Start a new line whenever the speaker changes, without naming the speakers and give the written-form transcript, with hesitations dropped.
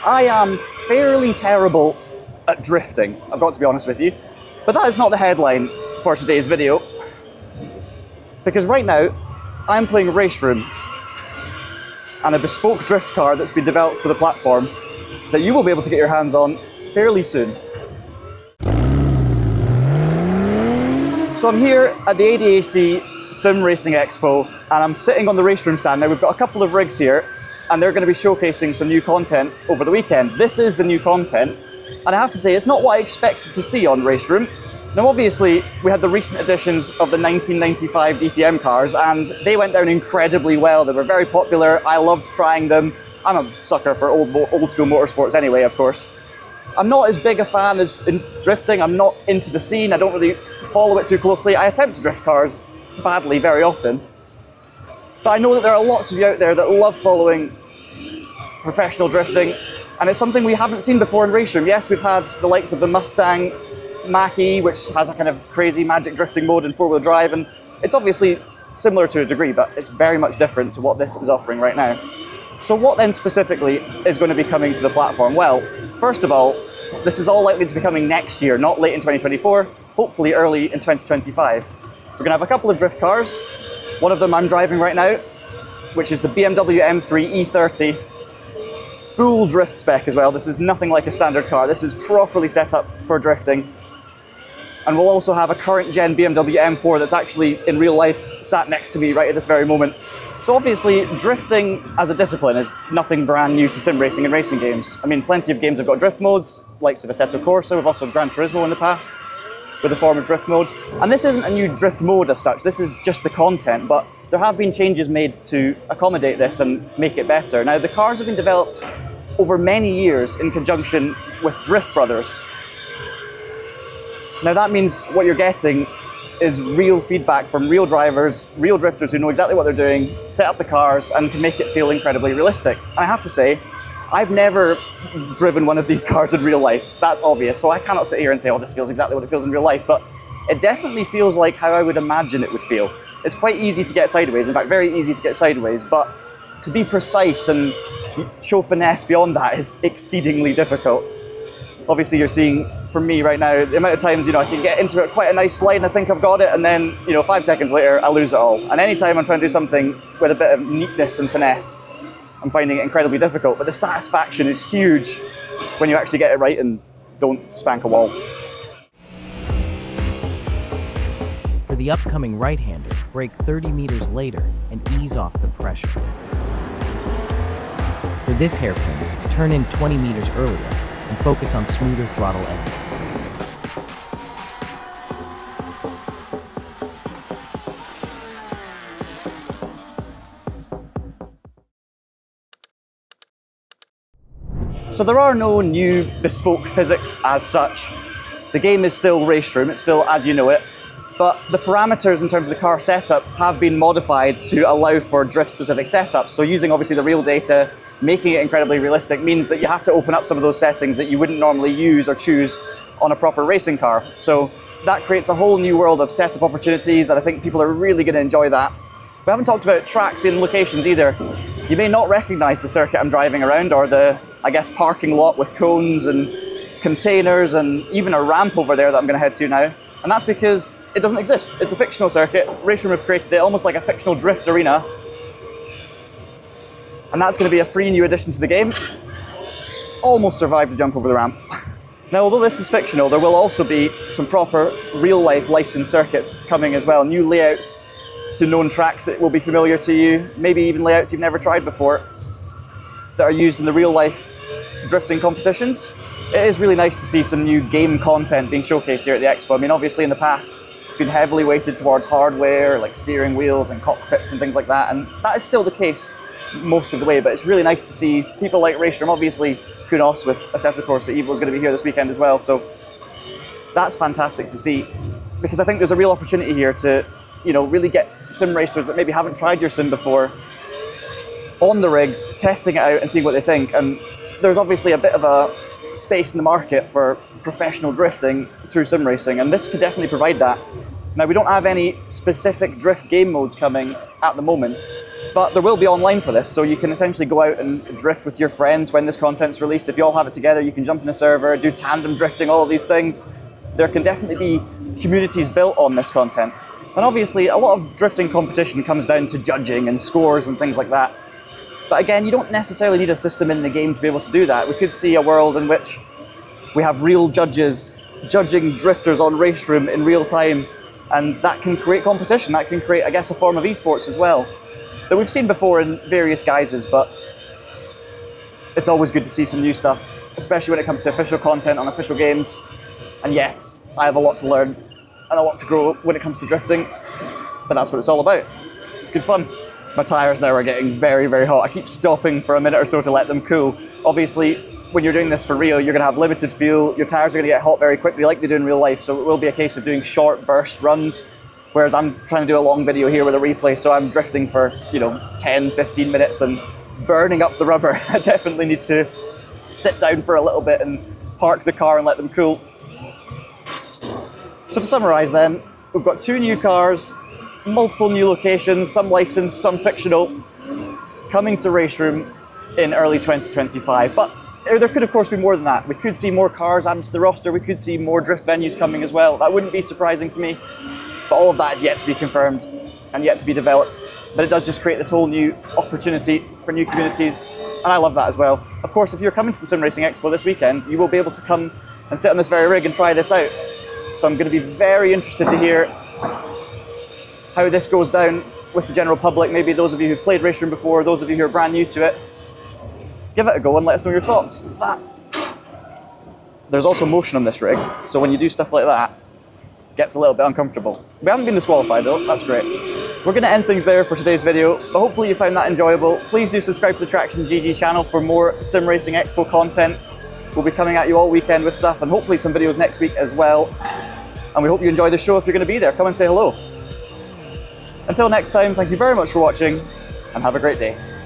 I am fairly terrible at drifting, I've got to be honest with you. But that is not the headline for today's video. Because right now, I'm playing RaceRoom and a bespoke drift car that's been developed for the platform that you will be able to get your hands on fairly soon. So I'm here at the ADAC Sim Racing Expo and I'm sitting on the RaceRoom stand. Now we've got a couple of rigs here and they're going to be showcasing some new content over the weekend. This is the new content and I have to say it's not what I expected to see on RaceRoom. Now obviously we had the recent editions of the 1995 DTM cars and they went down incredibly well. They were very popular, I loved trying them. I'm a sucker for old school motorsports anyway, of course. I'm not as big a fan as in drifting, I'm not into the scene, I don't really follow it too closely. I attempt to drift cars badly very often. But I know that there are lots of you out there that love following professional drifting and it's something we haven't seen before in RaceRoom. Yes, we've had the likes of the Mustang Mach-E, which has a kind of crazy magic drifting mode in four-wheel drive, and it's obviously similar to a degree, but it's very much different to what this is offering right now. So what then specifically is going to be coming to the platform? Well, first of all, this is all likely to be coming next year, not late in 2024, hopefully early in 2025. We're going to have a couple of drift cars. One of them I'm driving right now, which is the BMW M3 E30. Full drift spec as well. This is nothing like a standard car. This is properly set up for drifting. And we'll also have a current gen BMW M4 that's actually in real life sat next to me right at this very moment. So obviously drifting as a discipline is nothing brand new to sim racing and racing games. I mean, plenty of games have got drift modes, likes of Assetto Corsa. We've also had Gran Turismo in the past with a form of drift mode. And this isn't a new drift mode as such, this is just the content, but there have been changes made to accommodate this and make it better. Now the cars have been developed over many years in conjunction with Driftbrothers. Now that means what you're getting is real feedback from real drivers, real drifters who know exactly what they're doing, set up the cars and can make it feel incredibly realistic. And I have to say, I've never driven one of these cars in real life, that's obvious, so I cannot sit here and say, oh, this feels exactly what it feels in real life, but it definitely feels like how I would imagine it would feel. It's quite easy to get sideways, in fact very easy to get sideways, but to be precise and show finesse beyond that is exceedingly difficult. Obviously you're seeing from me right now, the amount of times, I can get into it quite a nice slide and I think I've got it and then, 5 seconds later I lose it all. And anytime I'm trying to do something with a bit of neatness and finesse, I'm finding it incredibly difficult. But the satisfaction is huge when you actually get it right and don't spank a wall.
For the upcoming right-hander, brake 30 meters later and ease off the pressure. For this hairpin, turn in 20 meters earlier and focus on smoother throttle exit.
So there are no new bespoke physics as such. The game is still RaceRoom, it's still as you know it, but the parameters in terms of the car setup have been modified to allow for drift-specific setups. So using obviously the real data, making it incredibly realistic means that you have to open up some of those settings that you wouldn't normally use or choose on a proper racing car. So that creates a whole new world of setup opportunities and I think people are really going to enjoy that. We haven't talked about tracks in locations either. You may not recognise the circuit I'm driving around or the, parking lot with cones and containers and even a ramp over there that I'm going to head to now. And that's because it doesn't exist. It's a fictional circuit. RaceRoom have created it almost like a fictional drift arena. And that's going to be a free new addition to the game. Almost survived the jump over the ramp. Now, although this is fictional, there will also be some proper real-life licensed circuits coming as well. New layouts to known tracks that will be familiar to you, maybe even layouts you've never tried before that are used in the real-life drifting competitions. It is really nice to see some new game content being showcased here at the Expo. I mean, obviously in the past, it's been heavily weighted towards hardware, like steering wheels and cockpits and things like that, and that is still the case most of the way, but it's really nice to see people like RaceRoom, obviously Kunos with Assetto Corsa Evo is going to be here this weekend as well, so that's fantastic to see, because I think there's a real opportunity here to, really get sim racers that maybe haven't tried your sim before on the rigs, testing it out and seeing what they think, and there's obviously a bit of a space in the market for professional drifting through sim racing, and this could definitely provide that. Now, we don't have any specific drift game modes coming at the moment, But there will be online for this, so you can essentially go out and drift with your friends when this content's released. If you all have it together, you can jump in a server, do tandem drifting, all of these things. There can definitely be communities built on this content. And obviously, a lot of drifting competition comes down to judging and scores and things like that. But again, you don't necessarily need a system in the game to be able to do that. We could see a world in which we have real judges judging drifters on RaceRoom in real time, and that can create competition. That can create, I guess, a form of esports as well, that we've seen before in various guises, but it's always good to see some new stuff, especially when it comes to official content on official games. And yes, I have a lot to learn and a lot to grow when it comes to drifting, but that's what it's all about. It's good fun. My tyres now are getting very, very hot. I keep stopping for a minute or so to let them cool. Obviously, when you're doing this for real, you're going to have limited fuel. Your tyres are going to get hot very quickly like they do in real life, so it will be a case of doing short burst runs, whereas I'm trying to do a long video here with a replay, so I'm drifting for, 10, 15 minutes and burning up the rubber. I definitely need to sit down for a little bit and park the car and let them cool. So to summarise then, we've got 2 new cars, multiple new locations, some licensed, some fictional, coming to RaceRoom in early 2025. But there could of course be more than that. We could see more cars added to the roster, we could see more drift venues coming as well. That wouldn't be surprising to me, but all of that is yet to be confirmed and yet to be developed. But it does just create this whole new opportunity for new communities, and I love that as well. Of course, if you're coming to the Sim Racing Expo this weekend, you will be able to come and sit on this very rig and try this out. So I'm going to be very interested to hear how this goes down with the general public, maybe those of you who've played RaceRoom before, those of you who are brand new to it. Give it a go and let us know your thoughts. There's also motion on this rig, so when you do stuff like that, it gets a little bit uncomfortable. We haven't been disqualified though, that's great. We're going to end things there for today's video, but hopefully you found that enjoyable. Please do subscribe to the TraxionGG channel for more Sim Racing Expo content. We'll be coming at you all weekend with stuff, and hopefully some videos next week as well. And we hope you enjoy the show. If you're going to be there, come and say hello. Until next time, thank you very much for watching, and have a great day.